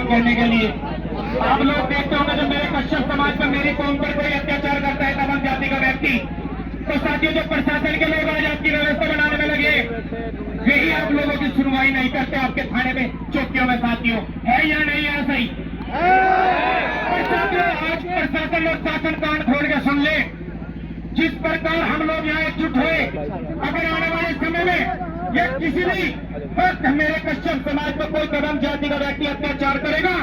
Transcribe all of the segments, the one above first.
काम करने के लिए। आप लोग देखते होंगे जब मेरे कश्यप समाज पर, मेरी कौम पर कोई अत्याचार करता है तमाम जाति का व्यक्ति, तो साथियों जो प्रशासन के लोग आज आपकी व्यवस्था बनाने में लगे, यही आप लोगों की सुनवाई नहीं करते आपके थाने में, चौकियों में। साथियों है या नहीं है सही? साथियों आज प्रशासन और शासन कान खोल के सुन ले, जिस प्रकार हम लोग यहाँ एकजुट हुए, अगर आने वाले समय में ये किसी भी वक्त मेरे कश्यप समाज पर कोई कदम जाति का व्यक्ति अत्याचार करेगा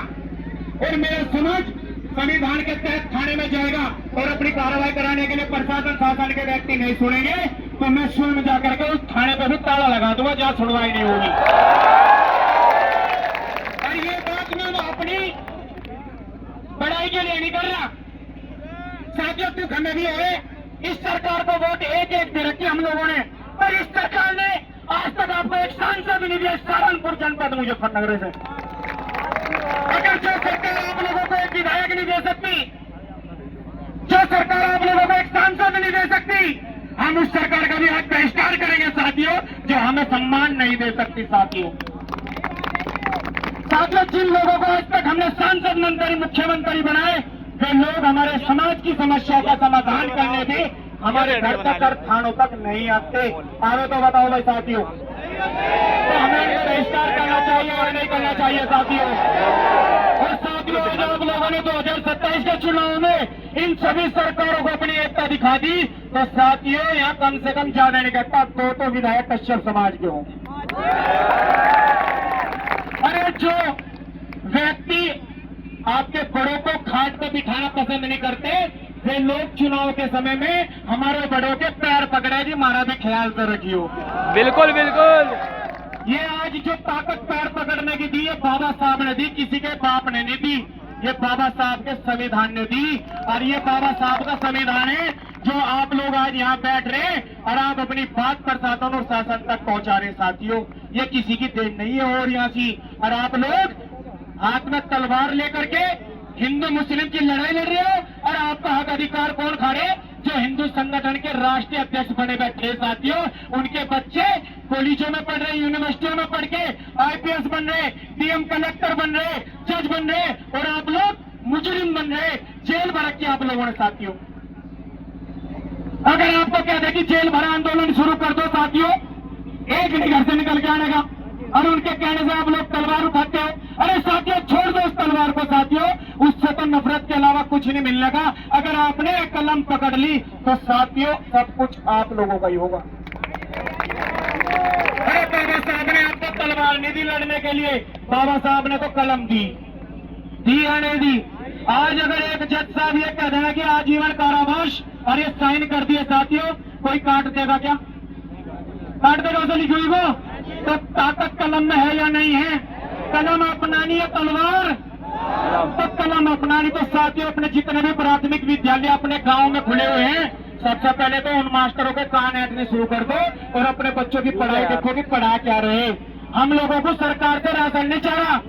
और मेरा समाज संविधान के तहत थाने में जाएगा और अपनी कार्रवाई कराने के लिए प्रशासन शासन के व्यक्ति नहीं सुनेंगे, तो मैं स्वयं जाकर के उस थाने पर भी ताला लगा दूंगा जहां सुनवाई नहीं होगी। और ये बात मैं अपनी बड़ाई के लिए नहीं कर रहा। साथियों दुख हमें भी हुए, इस सरकार को वोट एक एक दे रखी हम लोगों ने, पर इस सरकार ने आज तक आपको एक सांसद भी नहीं दिया सहारनपुर जनपद मुजफ्फरनगर से। अगर जो सरकार आप लोगों को एक विधायक नहीं दे सकती, जो सरकार आप लोगों को एक सांसद नहीं दे सकती, हम उस सरकार का भी आज बहिष्कार करेंगे साथियों, जो हमें सम्मान नहीं दे सकती। साथियों जिन लोगों को आज तक हमने सांसद मंत्री मुख्यमंत्री बनाए, वे लोग हमारे समाज की समस्या का समाधान करने भी हमारे घर तक और थानों तक नहीं आते। आगे तो बताओ भाई साथियों, तो हमें बहिष्कार करना चाहिए और नहीं करना चाहिए साथियों। और साथियों आज आप लोगों ने 2027 के चुनाव में इन सभी सरकारों को अपनी एकता दिखा दी, तो साथियों यहाँ कम से कम ज्यादा नहीं कहता तो विधायक कश्यप समाज के होंगे। अरे जो व्यक्ति आपके बड़ों को खाट पे बिठाना पसंद नहीं करते, वे लोग चुनाव के समय में हमारे बड़ों के पैर पकड़े जी, हमारा भी ख्याल से रखियो। बिल्कुल बिल्कुल। ये आज जो ताकत पैर पकड़ने की दी है बाबा साहब ने दी, किसी के बाप ने नहीं दी, ये बाबा साहब के संविधान ने दी। और ये बाबा साहब का संविधान है जो आप लोग आज यहाँ बैठ रहे और आप अपनी बात प्रशासन और शासन तक पहुंचा रहे। साथियों ये किसी की देन नहीं है और यहाँ की, और आप लोग हाथ में तलवार लेकर के हिंदू मुस्लिम की लड़ाई लड़ रहे हो और आपका हक अधिकार कौन खा रहे? जो हिंदू संगठन के राष्ट्रीय अध्यक्ष बने बैठे साथियों, उनके बच्चे कॉलेजों में पढ़ रहे, यूनिवर्सिटियों में पढ़ के आईपीएस बन रहे, डीएम कलेक्टर बन रहे, जज बन रहे, और आप लोग मुजरिम बन रहे, जेल भर रखी आप लोगों ने। साथियों अगर आपको कहते कि जेल भरा आंदोलन शुरू कर दो साथियों, एक नहीं घर से निकल के आने का, और उनके कहने से आप लोग तलवार उठाते हो। अरे साथियों छोड़ दो उस तलवार को साथियों, उससे तो नफरत के अलावा कुछ नहीं मिलने का। अगर आपने कलम पकड़ ली तो साथियों सब कुछ आप लोगों का ही होगा। अरे बाबा साहब ने आपको तलवार नहीं दी लड़ने के लिए, बाबा साहब ने तो कलम दी या नहीं दी? आज अगर एक जज साहब ये कह देना कि आजीवन कारावास और ये साइन कर दिए साथियों, कोई काट देगा क्या? काट देगा उसे लिखी हुई को? तो ताकत कलम में है या नहीं है? कलम अपनानी है तलवार तो कलम अपनानी। तो साथियों अपने जितने भी प्राथमिक विद्यालय अपने गांव में खुले हुए हैं, सबसे पहले तो उन मास्टरों के कान ऐंठने शुरू कर दो और अपने बच्चों की पढ़ाई देखो कि पढ़ा क्या रहे। हम लोगों को सरकार से राशन नहीं चाहिए,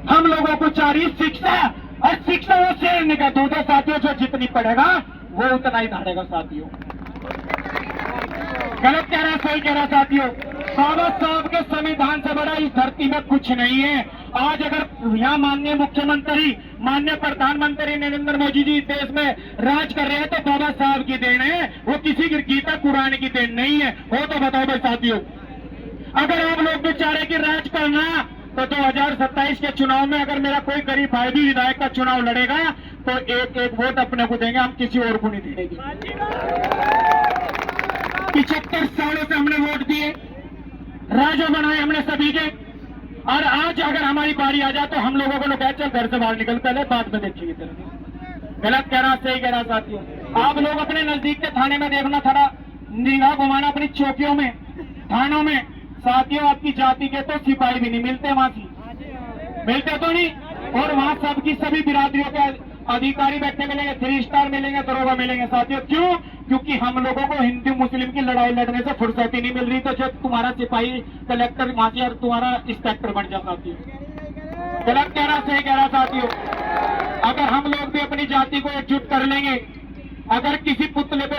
हम लोगों को चाहिए शिक्षा, और शिक्षा वो शेरनी का दूध है साथियों, जो जितनी पढ़ेगा वो उतना ही धारेगा। साथियों गलत कह रहा सही कह रहा साथियों, बाबा साहब के संविधान से बड़ा इस धरती में कुछ नहीं है। आज अगर यहाँ माननीय मुख्यमंत्री, माननीय प्रधानमंत्री नरेंद्र मोदी जी देश में राज कर रहे हैं तो बाबा साहब की देन है, वो किसी की गीता कुरान की देन नहीं है। हो तो बताओ भाई साथियों, अगर आप लोग बेचारे की राज करना तो 2027 के चुनाव में अगर मेरा कोई गरीब भाई भी विधायक का चुनाव लड़ेगा तो एक एक वोट अपने को देंगे, हम किसी और को नहीं देंगे। 75 सालों से हमने वोट दिए, राजा बनाए हमने सभी के, और आज अगर हमारी बारी आ जाए तो हम लोगों को लोग चल घर से बाहर निकल, पहले बाद में देखेंगे तेरे। गलत कह रहा सही कह रहा साथियों, आप लोग अपने नजदीक के थाने में देखना, थोड़ा निगाह घुमाना अपनी चौकियों में, थानों में। साथियों आपकी जाति के तो सिपाही भी नहीं मिलते, वहां से मिलते तो नहीं, और वहां सबकी सभी बिरादरियों के अधिकारी बैठने मिलेंगे, 3 स्टार मिलेंगे, दरोगा मिलेंगे। साथियों क्यों? क्योंकि हम लोगों को हिंदू मुस्लिम की लड़ाई लड़ने से फुर्सत ही नहीं मिल रही, तो जब तुम्हारा सिपाही कलेक्टर मासी और तुम्हारा इंस्पेक्टर बन जा। साथियों गलत कह रहा सही कह रहा साथियों, अगर हम लोग भी अपनी जाति को एकजुट कर लेंगे, अगर किसी पुतले पे